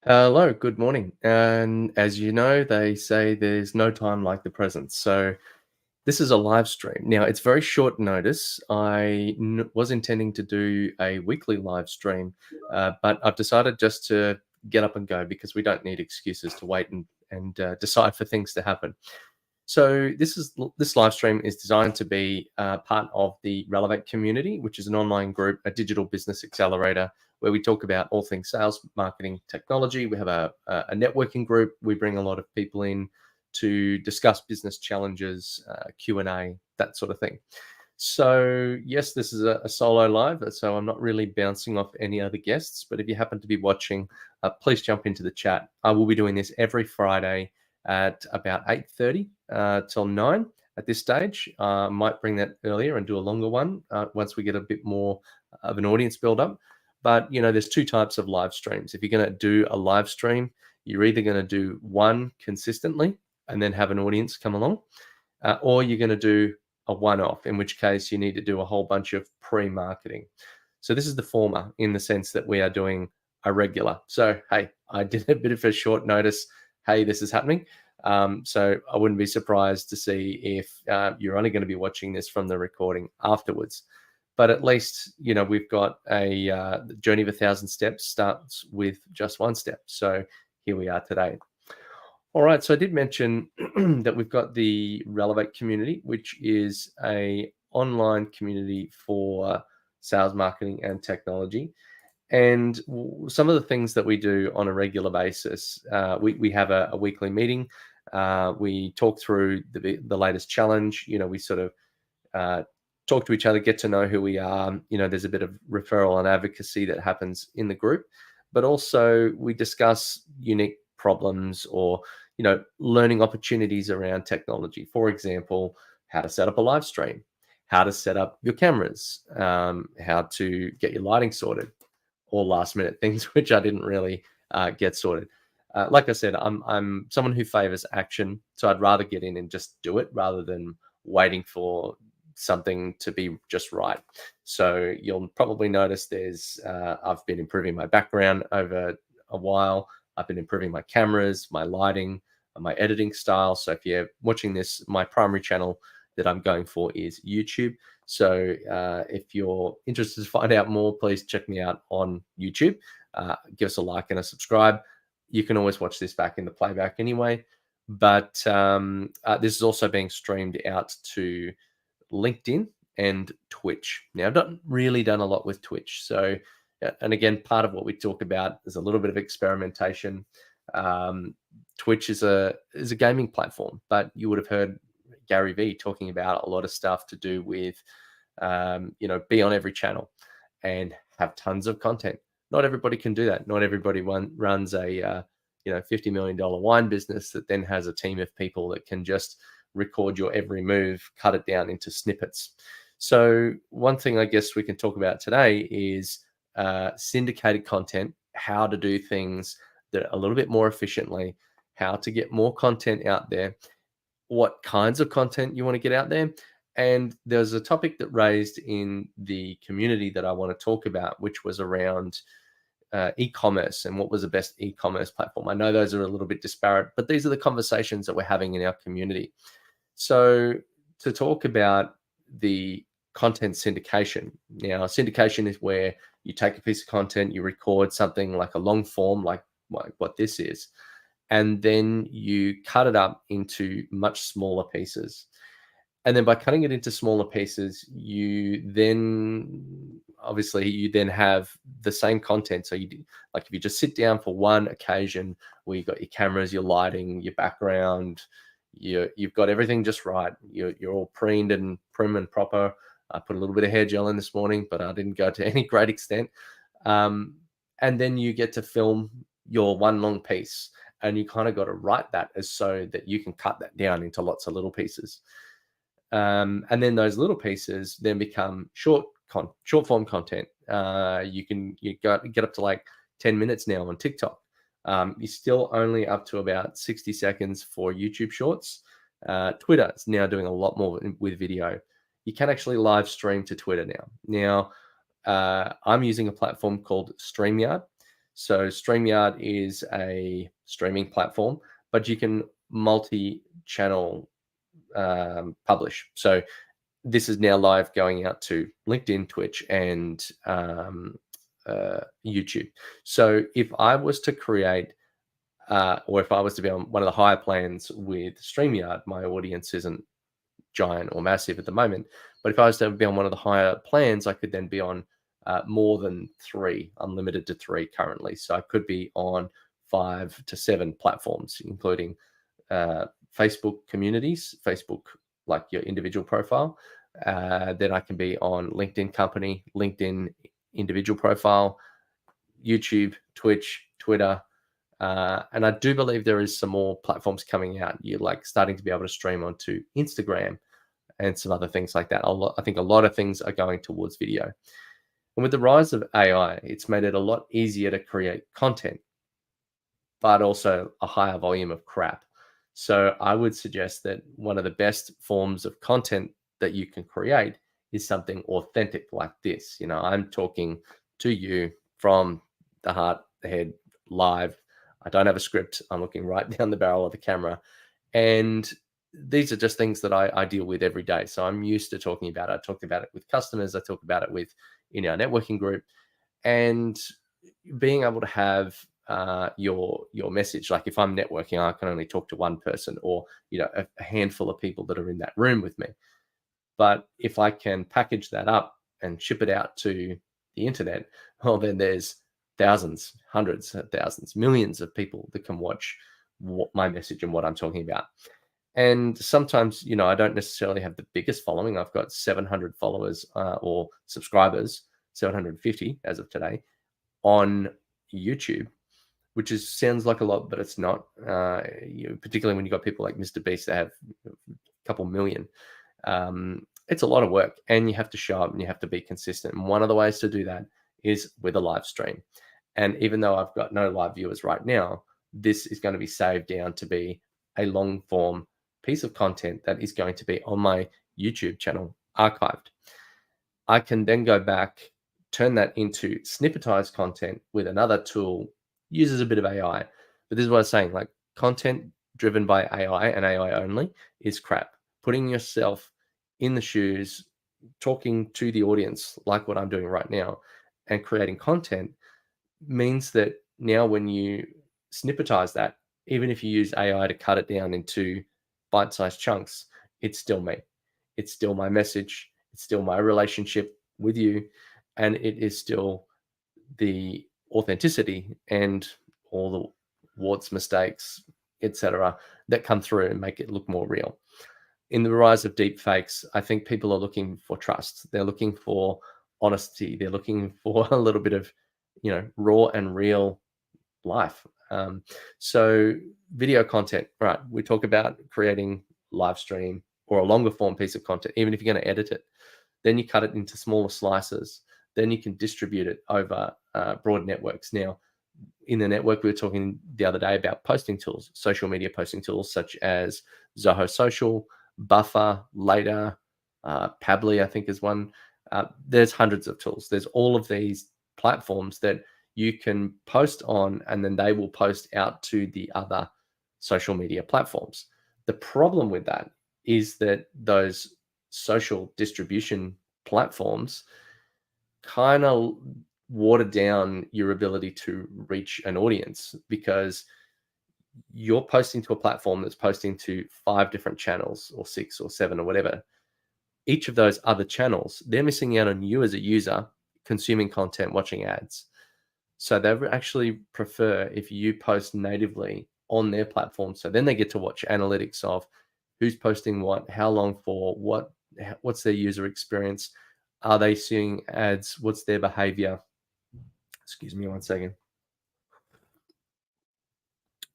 Hello, good morning. And as you know, they say there's no time like the present. So this is a live stream. Now, it's very short notice. Was intending to do a weekly live stream, but I've decided just to get up and go because we don't need excuses to wait and decide for things to happen. So this live stream is designed to be part of the Relevate Community, which is an online group, a digital business accelerator, where we talk about all things sales, marketing, technology. We have a networking group. We bring a lot of people in to discuss business challenges, Q&A, that sort of thing. So yes, this is a solo live, so I'm not really bouncing off any other guests. But if you happen to be watching, please jump into the chat. I will be doing this every Friday at about 8:30 till 9 at this stage. Might bring that earlier and do a longer one once we get a bit more of an audience build up. But there's two types of live streams. If you're going to do a live stream, you're either going to do one consistently and then have an audience come along, or you're going to do a one-off, in which case you need to do a whole bunch of pre-marketing. So this is the former in the sense that we are doing a regular. So, hey, I did a bit of a short notice. Hey, this is happening. So I wouldn't be surprised to see if you're only going to be watching this from the recording afterwards. But at least, we've got a journey of 1,000 steps starts with just one step. So here we are today. All right, so I did mention that we've got the Relevate Community, which is a online community for sales, marketing, and technology. And some of the things that we do on a regular basis, we have a weekly meeting. We talk through the latest challenge. We sort of talk to each other, get to know who we are. There's a bit of referral and advocacy that happens in the group, but also we discuss unique problems or learning opportunities around technology. For example, how to set up a live stream, how to set up your cameras, how to get your lighting sorted, or last minute things which I didn't really get sorted. Like I said, I'm someone who favors action, so I'd rather get in and just do it rather than waiting for something to be just right. So you'll probably notice I've been improving my background over a while. I've been improving my cameras, my lighting, my editing style. So if you're watching this, my primary channel that I'm going for is YouTube. So if you're interested to find out more, please check me out on YouTube. Give us a like and a subscribe. You can always watch this back in the playback anyway. But this is also being streamed out to LinkedIn and Twitch. Now, I've not really done a lot with Twitch. So, and again, part of what we talk about is a little bit of experimentation. Twitch is a gaming platform, but you would have heard Gary Vee talking about a lot of stuff to do with, be on every channel and have tons of content. Not everybody can do that. Not everybody runs a, $50 million wine business that then has a team of people that can just record your every move, cut it down into snippets. So one thing I guess we can talk about today is syndicated content, how to do things that a little bit more efficiently, how to get more content out there, what kinds of content you want to get out there. And there's a topic that raised in the community that I want to talk about, which was around e-commerce and what was the best e-commerce platform. I know those are a little bit disparate, but these are the conversations that we're having in our community. So to talk about the content syndication. Now, syndication is where you take a piece of content, you record something like a long form, like what this is, and then you cut it up into much smaller pieces. And then by cutting it into smaller pieces, you then have the same content. So if you just sit down for one occasion where you've got your cameras, your lighting, your background, you've got everything just right. You're all preened and prim and proper. I put a little bit of hair gel in this morning, but I didn't go to any great extent. And then you get to film your one long piece, and you kind of got to write that as so that you can cut that down into lots of little pieces. And then those little pieces then become short form content. You get up to like 10 minutes now on TikTok. You're still only up to about 60 seconds for YouTube Shorts. Twitter is now doing a lot more with video. You can actually live stream to Twitter now. Now, I'm using a platform called StreamYard. So StreamYard is a streaming platform, but you can multi-channel publish. So this is now live going out to LinkedIn, Twitch, and YouTube. So if I was to create, or if I was to be on one of the higher plans with StreamYard, my audience isn't giant or massive at the moment. But if I was to be on one of the higher plans, I could then be on more than 3, unlimited to 3 currently. So I could be on 5 to 7 platforms, including Facebook communities, Facebook, like your individual profile. Then I can be on LinkedIn company, LinkedIn individual profile, YouTube, Twitch, Twitter. And I do believe there is some more platforms coming out. You're like starting to be able to stream onto Instagram and some other things like that. I think a lot of things are going towards video. And with the rise of AI, it's made it a lot easier to create content, but also a higher volume of crap. So I would suggest that one of the best forms of content that you can create is something authentic like this. You know, I'm talking to you from the heart, the head, live. I don't have a script. I'm looking right down the barrel of the camera. And these are just things that I deal with every day. So I'm used to talking about it. I talked about it with customers. I talk about it with in our networking group. And being able to have your message, like if I'm networking, I can only talk to one person or a handful of people that are in that room with me. But if I can package that up and ship it out to the internet, well, then there's thousands, hundreds of thousands, millions of people that can watch my message and what I'm talking about. And sometimes, I don't necessarily have the biggest following. I've got 700 followers or subscribers, 750 as of today, on YouTube, which sounds like a lot, but it's not. Particularly when you've got people like Mr. Beast that have a couple million. It's a lot of work, and you have to show up and you have to be consistent. And one of the ways to do that is with a live stream. And even though I've got no live viewers right now, this is going to be saved down to be a long form piece of content that is going to be on my YouTube channel archived. I can then go back, turn that into snippetized content with another tool, uses a bit of AI. But this is what I was saying, like content driven by AI and AI only is crap. Putting yourself in the shoes, talking to the audience like what I'm doing right now, and creating content means that now when you snippetize that, even if you use AI to cut it down into bite-sized chunks, it's still me. It's still my message. It's still my relationship with you. And it is still the authenticity and all the warts, mistakes, etc., that come through and make it look more real. In the rise of deep fakes, I think people are looking for trust. They're looking for honesty. They're looking for a little bit of, raw and real life. So video content, right? We talk about creating live stream or a longer form piece of content, even if you're going to edit it. Then you cut it into smaller slices. Then you can distribute it over broad networks. Now, in the network, we were talking the other day about posting tools, social media posting tools such as Zoho Social, Buffer, Later, Pabbly, I think is one. There's hundreds of tools. There's all of these platforms that you can post on, and then they will post out to the other social media platforms. The problem with that is that those social distribution platforms kind of water down your ability to reach an audience, because you're posting to a platform that's posting to 5 different channels or 6 or 7 or whatever. Each of those other channels, they're missing out on you as a user consuming content, watching ads. So they actually prefer if you post natively on their platform. So then they get to watch analytics of who's posting what, how long for, what's their user experience, are they seeing ads, what's their behavior. Excuse me one second.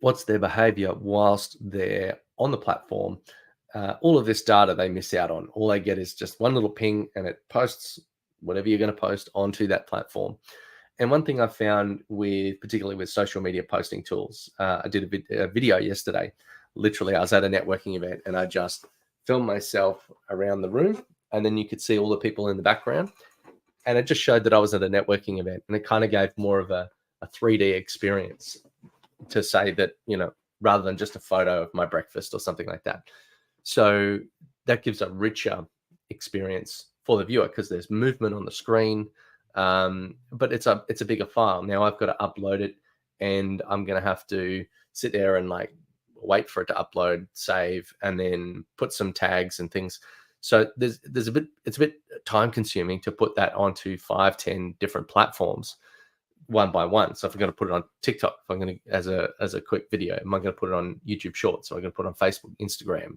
What's their behavior whilst they're on the platform. All of this data they miss out on. All they get is just one little ping and it posts whatever you're going to post onto that platform. And one thing I found particularly with social media posting tools, I did a video yesterday. Literally, I was at a networking event and I just filmed myself around the room, and then you could see all the people in the background. And it just showed that I was at a networking event, and it kind of gave more of a a 3D experience to say that, rather than just a photo of my breakfast or something like that. So that gives a richer experience for the viewer because there's movement on the screen, but it's a bigger file. Now I've got to upload it, and I'm going to have to sit there and like wait for it to upload, save, and then put some tags and things. So it's a bit time consuming to put that onto 5-10 different platforms one by one. So if I'm going to put it on TikTok, if I'm going to as a quick video, am I going to put it on YouTube Shorts? So I'm going to put it on Facebook, Instagram,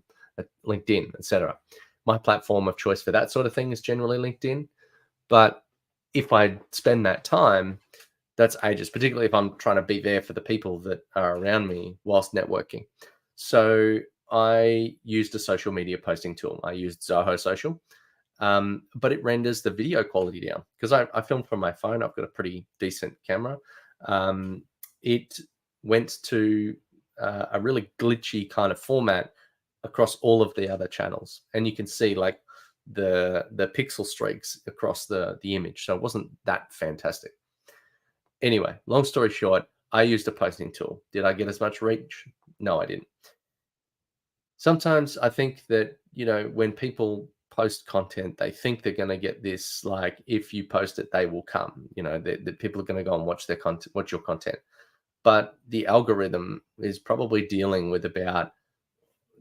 LinkedIn, etc. My platform of choice for that sort of thing is generally LinkedIn. But if I spend that time, that's ages, particularly if I'm trying to be there for the people that are around me whilst networking. So I used a social media posting tool. I used Zoho Social, but it renders the video quality down because I filmed from my phone. I've got a pretty decent camera. It went to a really glitchy kind of format across all of the other channels, and you can see like the pixel streaks across the image. So it wasn't that fantastic. Anyway, long story short, I used a posting tool. Did I get as much reach? No, I didn't. Sometimes I think that, when people post content, they think they're going to get this, like, if you post it, they will come, that people are going to go and watch their content, watch your content. But the algorithm is probably dealing with about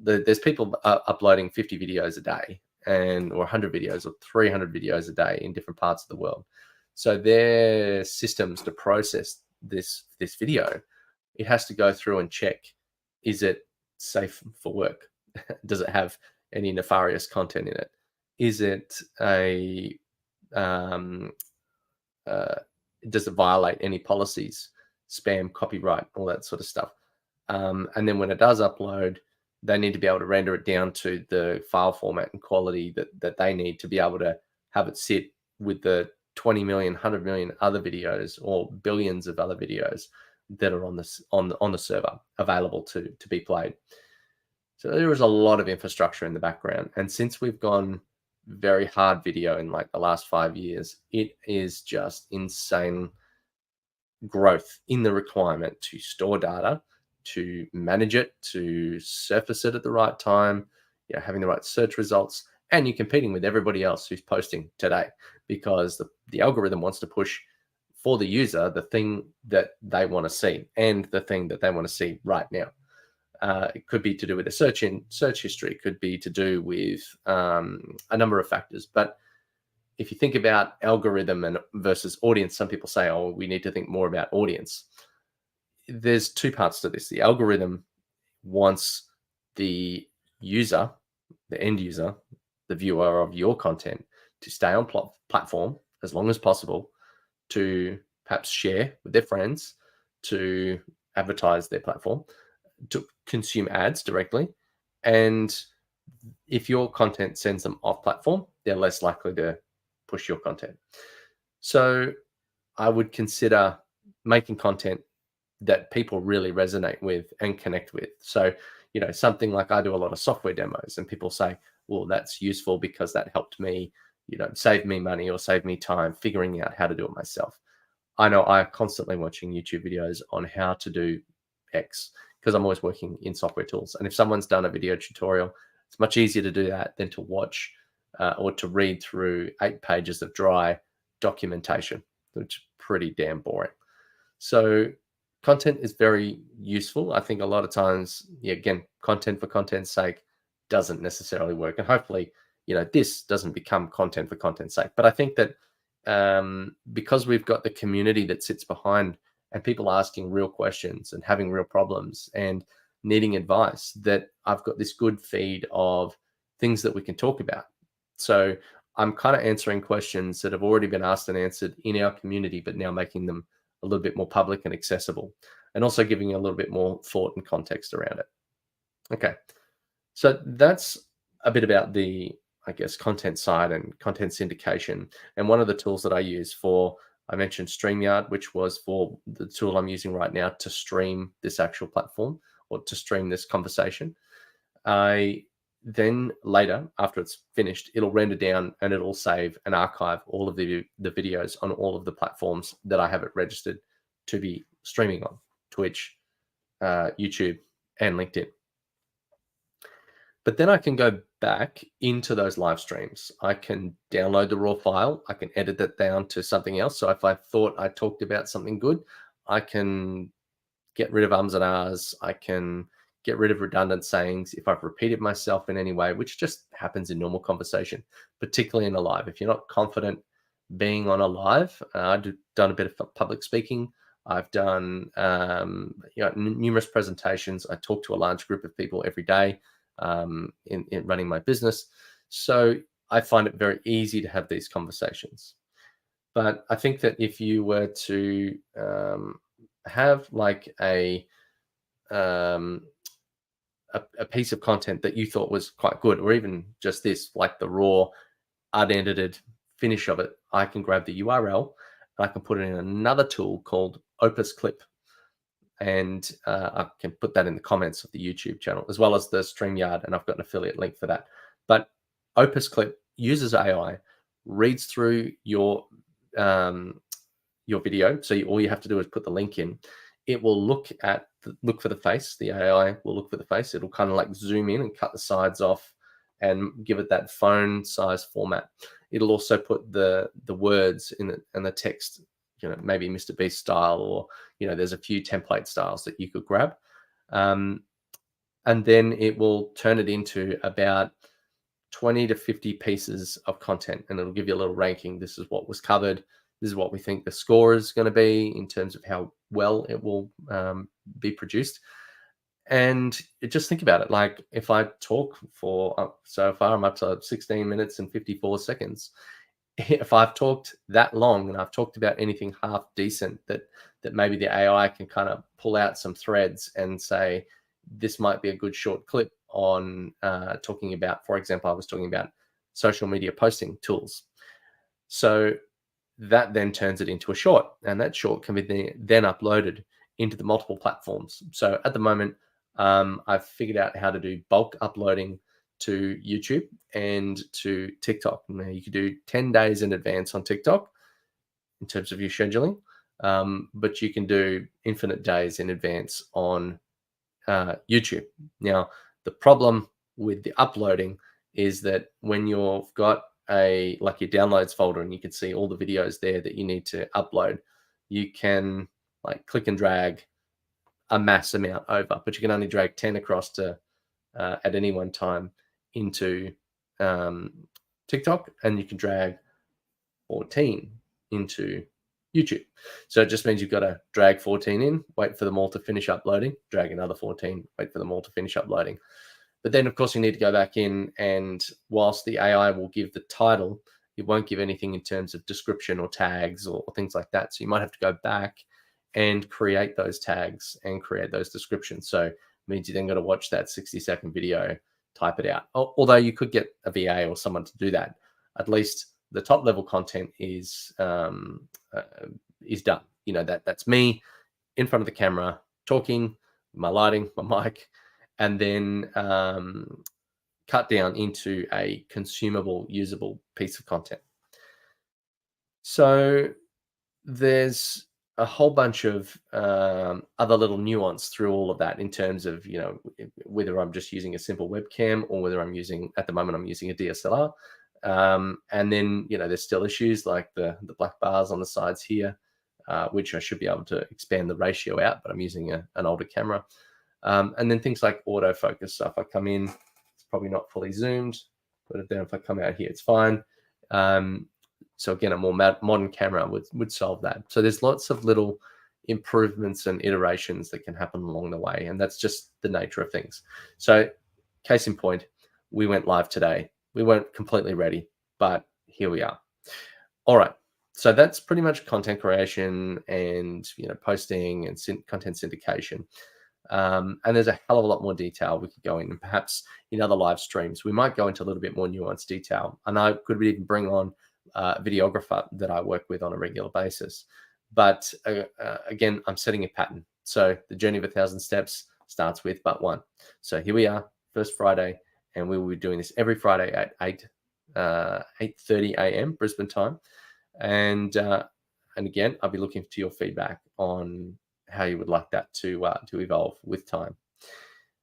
there's people uploading 50 videos a day or 100 videos or 300 videos a day in different parts of the world. So their systems to process this video, it has to go through and check, is it safe for work? Does it have any nefarious content in it? Is it does it violate any policies, spam, copyright, all that sort of stuff? And then when it does upload, they need to be able to render it down to the file format and quality that they need to be able to have it sit with the 20 million, 100 million other videos or billions of other videos that are on the server available to be played. So there is a lot of infrastructure in the background. And since we've gone very hard video in like the last 5 years, it is just insane growth in the requirement to store data, to manage it, to surface it at the right time, having the right search results, and you're competing with everybody else who's posting today because the algorithm wants to push for the user the thing that they want to see and the thing that they want to see right now. It could be to do with a search history, it could be to do with a number of factors. But if you think about algorithm versus audience, some people say, oh, we need to think more about audience. There's two parts to this. The algorithm wants the user, the end user, the viewer of your content to stay on platform as long as possible, to perhaps share with their friends, to advertise their platform, to consume ads directly. And if your content sends them off platform, they're less likely to push your content. So I would consider making content that people really resonate with and connect with. So, something like I do a lot of software demos and people say, well, that's useful because that helped me, save me money or save me time figuring out how to do it myself. I know I'm constantly watching YouTube videos on how to do X because I'm always working in software tools. And if someone's done a video tutorial, it's much easier to do that than to watch or to read through 8 pages of dry documentation, which is pretty damn boring. So content is very useful. I think a lot of times, again, content for content's sake doesn't necessarily work. And hopefully, this doesn't become content for content's sake. But I think that because we've got the community that sits behind and people asking real questions and having real problems and needing advice, that I've got this good feed of things that we can talk about. So I'm kind of answering questions that have already been asked and answered in our community, but now making them a little bit more public and accessible, and also giving a little bit more thought and context around it. Okay, so that's a bit about the, I guess, content side and content syndication. And one of the tools that I use I mentioned StreamYard, which was for the tool I'm using right now to stream this actual platform or to stream this conversation. Then later, after it's finished, it'll render down and it'll save and archive all of the videos on all of the platforms that I have it registered to be streaming on Twitch, YouTube, and LinkedIn. But then I can go back into those live streams. I can download the raw file. I can edit that down to something else. So if I thought I talked about something good, I can get rid of ums and ahs. I can get rid of redundant sayings if I've repeated myself in any way, which just happens in normal conversation, particularly in a live. If you're not confident being on a live, I've done a bit of public speaking. I've done numerous presentations. I talk to a large group of people every day in running my business. So I find it very easy to have these conversations. But I think that if you were to have like a piece of content that you thought was quite good, or even just this, like the raw, unedited finish of it, I can grab the URL and I can put it in another tool called Opus Clip. And I can put that in the comments of the YouTube channel, as well as the StreamYard, and I've got an affiliate link for that. But Opus Clip uses AI, reads through your video. So all you have to do is put the link in. It will look for the face. The AI will look for the face. It'll kind of like zoom in and cut the sides off and give it that phone size format. It'll also put the words in it and the text, maybe Mr. Beast style, or, there's a few template styles that you could grab. And then it will turn it into about 20 to 50 pieces of content, and it'll give you a little ranking. This is what was covered. This is what we think the score is going to be in terms of how well it will be produced. And just think about it. Like if I talk for, so far I'm up to 16 minutes and 54 seconds. If I've talked that long and I've talked about anything half decent, that maybe the AI can kind of pull out some threads and say, this might be a good short clip on talking about, for example, I was talking about social media posting tools. So that then turns it into a short, and that short can be then uploaded into the multiple platforms. So at the moment, I've figured out how to do bulk uploading to YouTube and to TikTok. Now you can do 10 days in advance on TikTok in terms of your scheduling, but you can do infinite days in advance on YouTube. Now, the problem with the uploading is that when you've got like your downloads folder and you can see all the videos there that you need to upload, you can like click and drag a mass amount over, but you can only drag 10 across to at any one time into TikTok, and you can drag 14 into YouTube. So it just means you've got to drag 14 in, wait for them all to finish uploading, drag another 14, wait for them all to finish uploading. But then, of course, you need to go back in, and whilst the AI will give the title, it won't give anything in terms of description or tags or things like that. So you might have to go back and create those tags and create those descriptions. So it means you then got to watch that 60-second video, type it out. Although you could get a VA or someone to do that. At least the top level content is done. That's me in front of the camera talking, my lighting, my mic, and then cut down into a consumable, usable piece of content. So there's a whole bunch of other little nuance through all of that in terms of, whether I'm just using a simple webcam or whether I'm using, at the moment, I'm using a DSLR. And then, there's still issues like the black bars on the sides here, which I should be able to expand the ratio out, but I'm using an older camera. And then things like autofocus. So if I come in, it's probably not fully zoomed, but then if I come out here, it's fine. So again, a more modern camera would solve that. So there's lots of little improvements and iterations that can happen along the way, and that's just the nature of things. So case in point, we went live today. We weren't completely ready, but here we are. All right. So that's pretty much content creation and posting and content syndication. And there's a hell of a lot more detail we could go in, and perhaps in other live streams we might go into a little bit more nuanced detail. And I could even bring on a videographer that I work with on a regular basis. But again, I'm setting a pattern. So the journey of 1,000 steps starts with but one. So here we are, first Friday, and we will be doing this every Friday at 8:30 a.m. Brisbane time. And And again, I'll be looking to your feedback on how you would like that to evolve with time.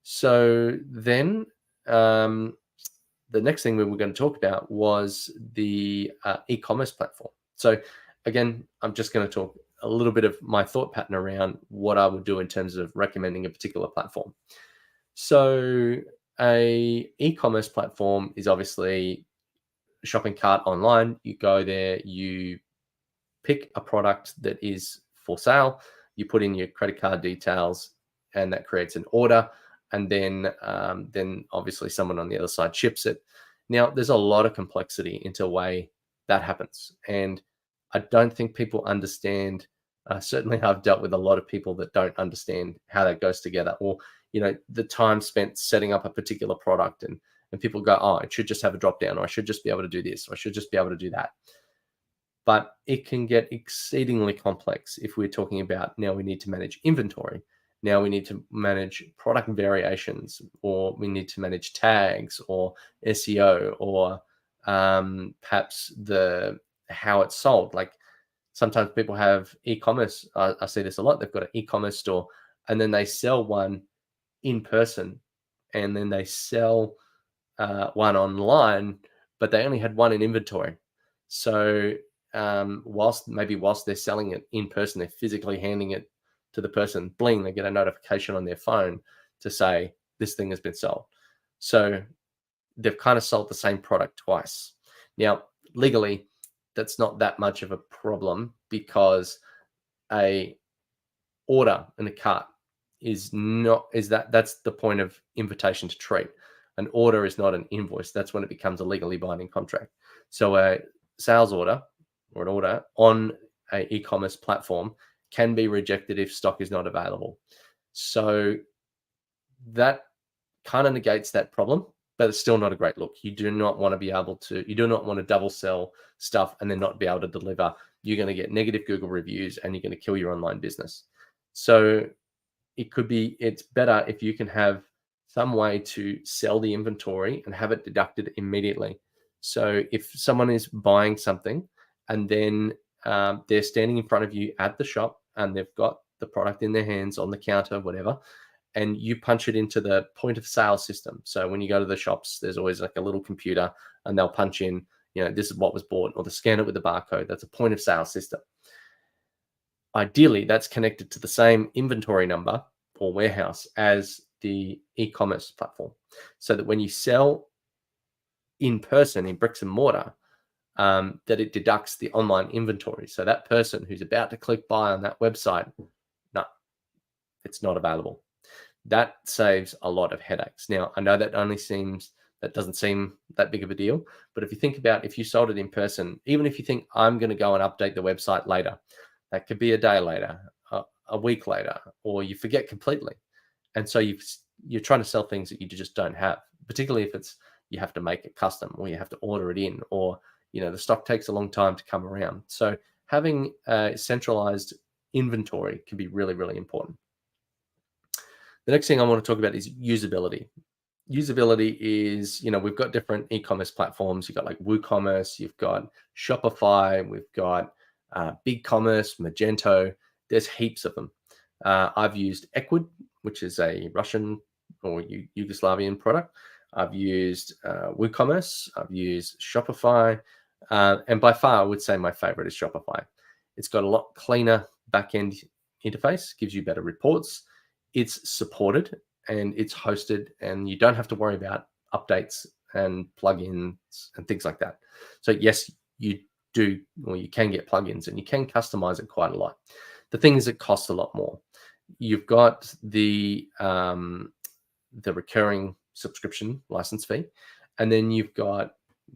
So then the next thing we were going to talk about was the e-commerce platform. So again, I'm just going to talk a little bit of my thought pattern around what I would do in terms of recommending a particular platform. So a e-commerce platform is obviously a shopping cart online. You go there, you pick a product that is for sale, you put in your credit card details, and that creates an order. And then obviously someone on the other side ships it. Now, there's a lot of complexity into the way that happens. And I don't think people understand. Certainly, I've dealt with a lot of people that don't understand how that goes together, or the time spent setting up a particular product, and people go, oh, it should just have a drop down, or I should just be able to do this, or I should just be able to do that. But it can get exceedingly complex if we're talking about now we need to manage inventory. Now we need to manage product variations, or we need to manage tags, or SEO, or perhaps how it's sold. Like sometimes people have e-commerce. I see this a lot. They've got an e-commerce store, and then they sell one in person, and then they sell one online, but they only had one in inventory. So whilst they're selling it in person, they're physically handing it to the person, bling, they get a notification on their phone to say this thing has been sold. So they've kind of sold the same product twice. Now, legally, that's not that much of a problem, because a order in a cart that's the point of invitation to treat. An order is not an invoice. That's when it becomes a legally binding contract. So a sales order, or an order on an e-commerce platform, can be rejected if stock is not available. So that kind of negates that problem, but it's still not a great look. You do not want to double sell stuff and then not be able to deliver. You're going to get negative Google reviews, and you're going to kill your online business. So it's better if you can have some way to sell the inventory and have it deducted immediately. So if someone is buying something, and then they're standing in front of you at the shop, and they've got the product in their hands on the counter, whatever, and you punch it into the point of sale system. So when you go to the shops, there's always like a little computer, and they'll punch in, this is what was bought, or they scan it with the barcode. That's a point of sale system. Ideally, that's connected to the same inventory number or warehouse as the e-commerce platform, so that when you sell in person, in bricks and mortar, that it deducts the online inventory. So that person who's about to click buy on that website, no, it's not available. That saves a lot of headaches. Now, I know that doesn't seem that big of a deal, but if you think about, if you sold it in person, even if you think I'm going to go and update the website later, that could be a day later, a week later, or you forget completely. And so you're trying to sell things that you just don't have, particularly if you have to make it custom, or you have to order it in, or the stock takes a long time to come around. So having a centralized inventory can be really, really important. The next thing I want to talk about is usability. Usability is, we've got different e-commerce platforms. You've got like WooCommerce, you've got Shopify, we've got BigCommerce, Magento. There's heaps of them. I've used Equid, which is a Russian or Yugoslavian product. I've used WooCommerce. I've used Shopify. And by far, I would say my favorite is Shopify. It's got a lot cleaner back-end interface, gives you better reports. It's supported, and it's hosted, and you don't have to worry about updates and plugins and things like that. So yes, you do, or you can get plugins, and you can customize it quite a lot. The thing is, it costs a lot more. You've got the recurring subscription license fee, and then you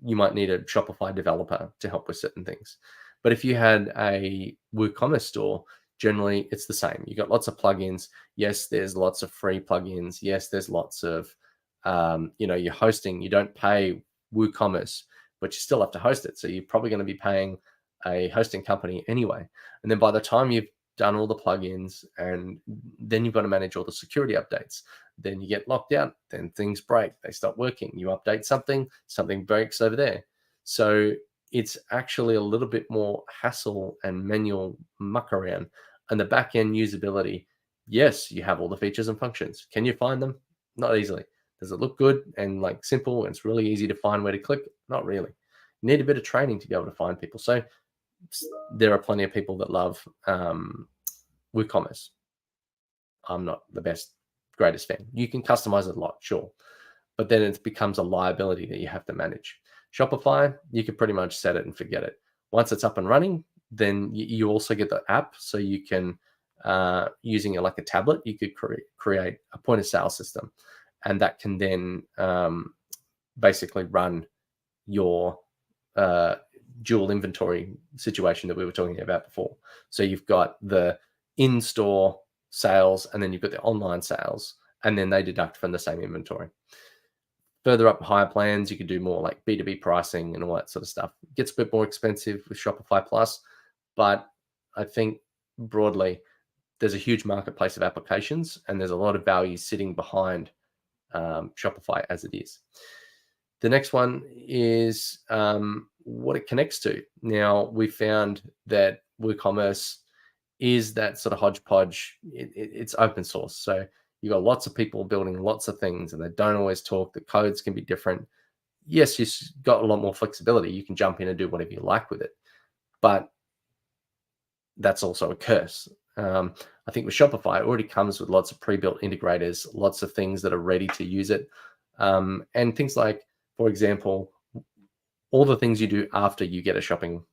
might need a Shopify developer to help with certain things. But if you had a WooCommerce store, generally it's the same. You got lots of plugins. Yes, there's lots of free plugins. Yes, there's lots of your hosting. You don't pay WooCommerce, but you still have to host it. So you're probably going to be paying a hosting company anyway. And then by the time you've done all the plugins, and then you've got to manage all the security updates, then you get locked out, then things break, they stop working, you update something breaks over there. So it's actually a little bit more hassle and manual muck around. And the back end usability, yes, you have all the features and functions. Can you find them? Not easily. Does it look good and like simple? And it's really easy to find where to click? Not really. You need a bit of training to be able to find people. So there are plenty of people that love WooCommerce. I'm not the greatest fan. You can customize it a lot, sure, but then it becomes a liability that you have to manage. Shopify, you can pretty much set it and forget it. Once it's up and running, then you also get the app, so you can, using it like a tablet, you could create a point of sale system, and that can then basically run your dual inventory situation that we were talking about before. So you've got the in-store sales, and then you've got the online sales, and then they deduct from the same inventory. Further up higher plans, you could do more like B2B pricing and all that sort of stuff. It gets a bit more expensive with Shopify Plus, but I think broadly there's a huge marketplace of applications, and there's a lot of value sitting behind Shopify as it is. The next one is what it connects to. Now, we found that WooCommerce is that sort of hodgepodge. It's open source. So you've got lots of people building lots of things, and they don't always talk. The codes can be different. Yes, you've got a lot more flexibility. You can jump in and do whatever you like with it. But that's also a curse. I think with Shopify, it already comes with lots of pre-built integrators, lots of things that are ready to use it. And things like, for example, all the things you do after you get a shopping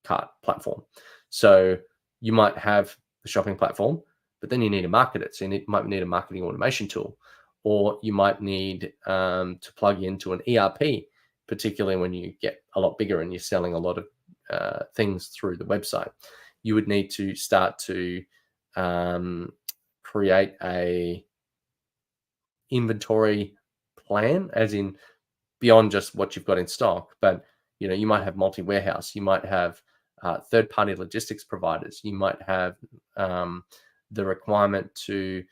cart platform. So you might have the shopping platform, but then you need to market it. So you might need a marketing automation tool, or you might need to plug into an ERP, particularly when you get a lot bigger and you're selling a lot of things through the website. You would need to start to create a inventory plan, as in beyond just what you've got in stock. But you might have multi-warehouse, you might have third-party logistics providers, you might have the requirement to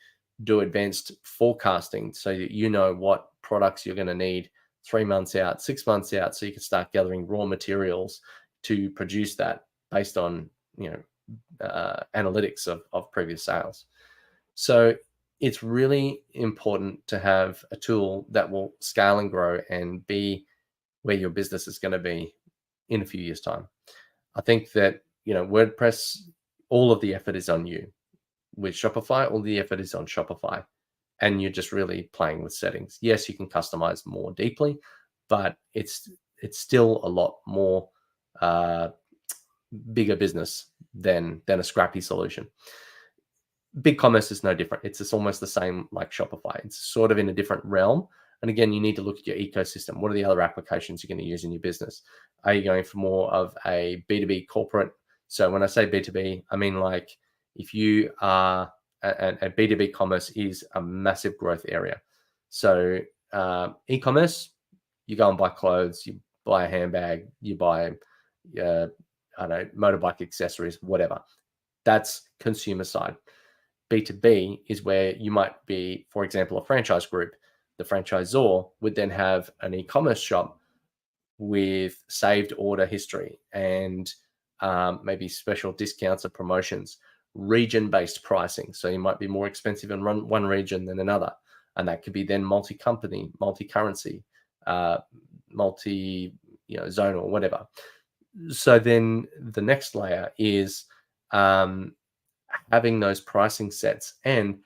do advanced forecasting so that you know what products you're going to need 3 months out, 6 months out, so you can start gathering raw materials to produce that based on analytics of previous sales. So it's really important to have a tool that will scale and grow and be where your business is going to be in a few years' time. I think that, WordPress, all of the effort is on you. With Shopify, all the effort is on Shopify, and you're just really playing with settings. Yes, you can customize more deeply, but it's still a lot more bigger business than a scrappy solution. BigCommerce is no different. It's almost the same like Shopify. It's sort of in a different realm. And again, you need to look at your ecosystem. What are the other applications you're going to use in your business? Are you going for more of a B2B corporate? So when I say B2B, I mean like if you are a B2B commerce is a massive growth area. So e-commerce, you go and buy clothes, you buy a handbag, you buy, motorbike accessories, whatever. That's consumer side. B2B is where you might be, for example, a franchise group. The franchisor would then have an e-commerce shop with saved order history and maybe special discounts or promotions, region-based pricing. So you might be more expensive in one region than another. And that could be then multi-company, multi-currency, multi-zonal, whatever. So then the next layer is having those pricing sets and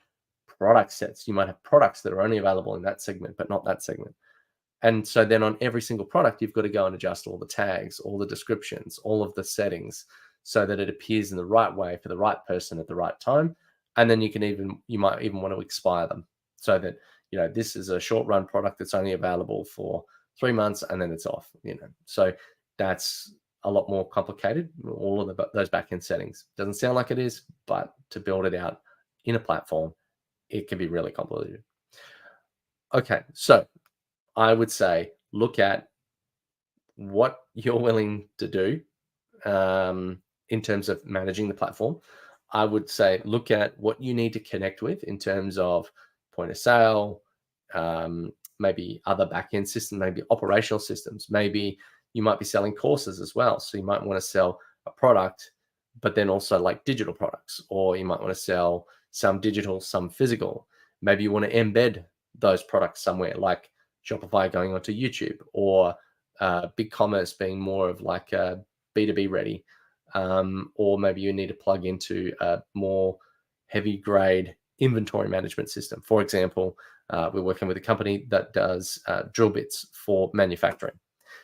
product sets. You might have products that are only available in that segment, but not that segment. And so then on every single product, you've got to go and adjust all the tags, all the descriptions, all of the settings so that it appears in the right way for the right person at the right time. And then you might even want to expire them so that, this is a short run product that's only available for 3 months and then it's off, So that's a lot more complicated, all of those backend settings. Doesn't sound like it is, but to build it out in a platform, it can be really convoluted. Okay, so I would say look at what you're willing to do in terms of managing the platform. I would say look at what you need to connect with in terms of point of sale, maybe other backend systems, maybe operational systems, maybe you might be selling courses as well. So you might want to sell a product, but then also like digital products, or you might want to sell some digital, some physical. Maybe you want to embed those products somewhere, like Shopify going onto YouTube, or BigCommerce being more of like a B2B ready. Or maybe you need to plug into a more heavy grade inventory management system. For example, we're working with a company that does drill bits for manufacturing.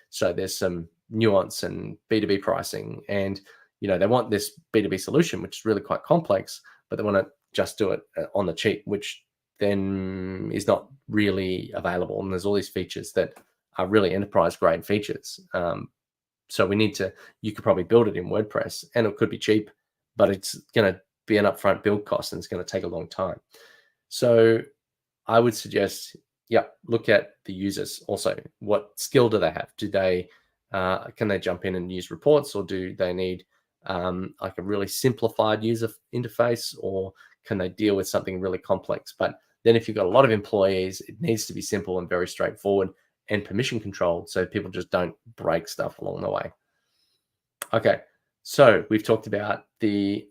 So there's some nuance and B2B pricing, and they want this B2B solution, which is really quite complex, but they want to just do it on the cheap, which then is not really available. And there's all these features that are really enterprise grade features. So you could probably build it in WordPress, and it could be cheap, but it's going to be an upfront build cost, and it's going to take a long time. So I would suggest, look at the users also. What skill do they have? Do they can they jump in and use reports, or do they need like a really simplified user interface, or can they deal with something really complex? But then if you've got a lot of employees, it needs to be simple and very straightforward and permission controlled, so people just don't break stuff along the way. Okay, so we've talked about the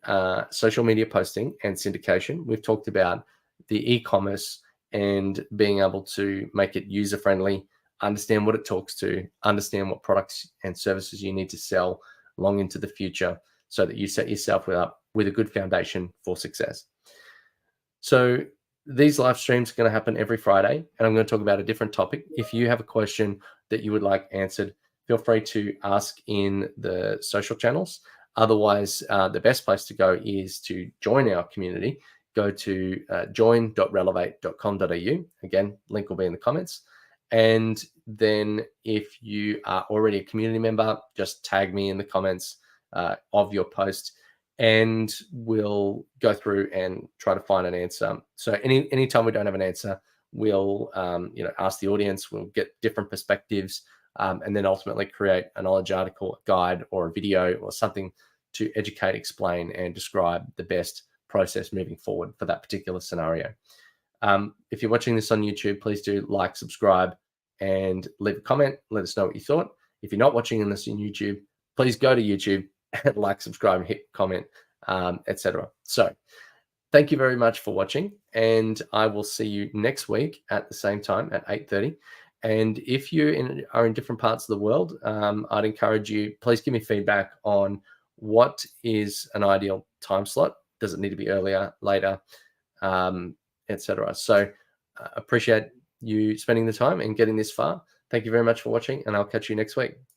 social media posting and syndication. We've talked about the e-commerce and being able to make it user-friendly, understand what it talks to, understand what products and services you need to sell long into the future, so that you set yourself up with a good foundation for success. So these live streams are going to happen every Friday, and I'm going to talk about a different topic. If you have a question that you would like answered, feel free to ask in the social channels. Otherwise, the best place to go is to join our community. Go to join.relevate.com.au. Again, link will be in the comments. And then if you are already a community member, just tag me in the comments of your post, and we'll go through and try to find an answer. So anytime we don't have an answer, we'll ask the audience. We'll get different perspectives, and then ultimately create a knowledge article, a guide, or a video, or something to educate, explain, and describe the best process moving forward for that particular scenario. If you're watching this on YouTube, please do like, subscribe, and leave a comment. Let us know what you thought. If you're not watching this on YouTube, please go to YouTube and like, subscribe, hit comment, etc. So thank you very much for watching, and I will see you next week at the same time at 8:30. And if you are in different parts of the world, I'd encourage you, please give me feedback on what is an ideal time slot. Does it need to be earlier, later, etc. So appreciate you spending the time and getting this far. Thank you very much for watching, and I'll catch you next week.